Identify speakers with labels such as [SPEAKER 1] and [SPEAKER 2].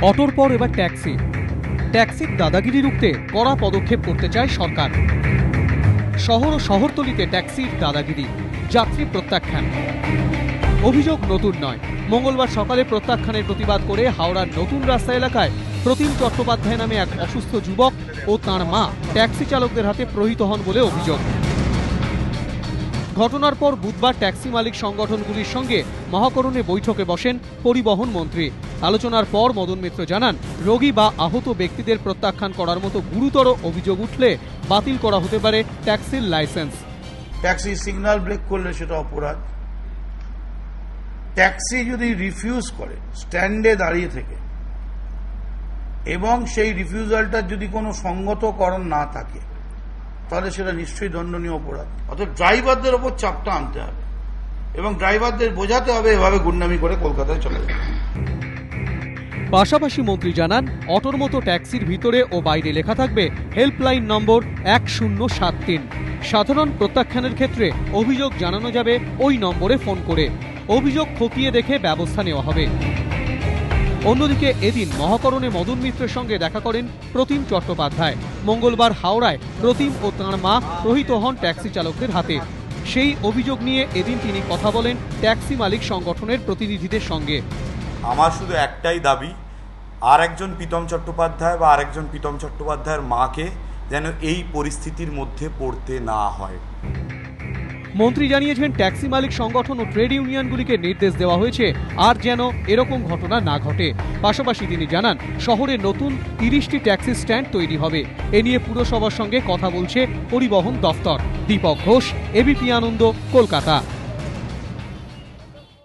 [SPEAKER 1] অটোর পর এবার ট্যাক্সির দাদাগিরি রুখতে কড়া পদক্ষেপ করতে চায় সরকার। শহর ও শহরতলিতে ট্যাক্সির দাদাগিরি, যাত্রী প্রত্যাখ্যান। অভিযোগ নতুন নয়। মঙ্গলবার সকালে প্রত্যাখ্যানের প্রতিবাদ করে হাওড়ার নতুন রাস্তা এলাকায় প্রতিম চট্টোপাধ্যায় নামে এক অসুস্থ যুবক ও তাঁর মা ট্যাক্সি চালকদের হাতে প্রহৃত হন বলে অভিযোগ। ঘটনার পর বুধবার ট্যাক্সি মালিক সংগঠনগুলির সঙ্গে মহাকরণে বৈঠকে বসেন পরিবহন মন্ত্রী। আলোচনার পর মদন মিত্র জানান, রোগী বা আহত ব্যক্তিদের প্রত্যাখ্যান করার মতো গুরুতর অভিযোগ উঠলে বাতিল করা হতে পারে ট্যাক্সির লাইসেন্স।
[SPEAKER 2] ট্যাক্সি সিগন্যাল ব্রেক করলে সেটা অপরাধ। ট্যাক্সি যদি রিফিউজ করে স্ট্যান্ডে দাঁড়িয়ে থেকে এবং সেই রিফিউজালটার যদি কোনো সঙ্গতকরণ না থাকে তাহলে সেটা নিশ্চয়ই দণ্ডনীয় অপরাধ। অর্থাৎ ড্রাইভারদের ওপর চাপটা আনতে হবে এবং ড্রাইভারদের বোঝাতে হবে এভাবে গুন্ডামি করে কলকাতায় চলে যাবে।
[SPEAKER 1] পাশাপাশি মন্ত্রী জানান, অটোর মতো ট্যাক্সির ভিতরে ও বাইরে লেখা থাকবে হেল্পলাইন নম্বর 1073। সাধারণ প্রত্যাখ্যানের ক্ষেত্রে অভিযোগ জানানো যাবে ওই নম্বরে ফোন করে। অভিযোগ খতিয়ে দেখে ব্যবস্থা নেওয়া হবে। অন্যদিকে এদিন মহাকরণে মদন মিত্রের সঙ্গে দেখা করেন প্রতিম চট্টোপাধ্যায়। মঙ্গলবার হাওড়ায় প্রতিম ও তাঁর মা প্রহৃত হন ট্যাক্সি চালকদের হাতে। সেই অভিযোগ নিয়ে এদিন তিনি কথা বলেন ট্যাক্সি মালিক সংগঠনের প্রতিনিধিদের সঙ্গে।
[SPEAKER 3] আমার শুধু একটাই দাবি, আর একজন প্রীতম চট্টোপাধ্যায় বা আরেকজন প্রীতম চট্টোপাধ্যায়ের মাকে যেন এই পরিস্থিতির মধ্যে পড়তে না হয়।
[SPEAKER 1] মন্ত্রী জানিয়েছেন, ট্যাক্সি মালিক সংগঠন ও ট্রেড ইউনিয়নগুলিকে নির্দেশ দেওয়া হয়েছে আর যেন এরকম ঘটনা না ঘটে। পাশাপাশি তিনি জানান, শহরে নতুন 30টি ট্যাক্সি স্ট্যান্ড তৈরি হবে। এ নিয়ে পুরসভার সঙ্গে কথা বলছে পরিবহন দফতর। দীপক ঘোষ, এবিপি আনন্দ, কলকাতা।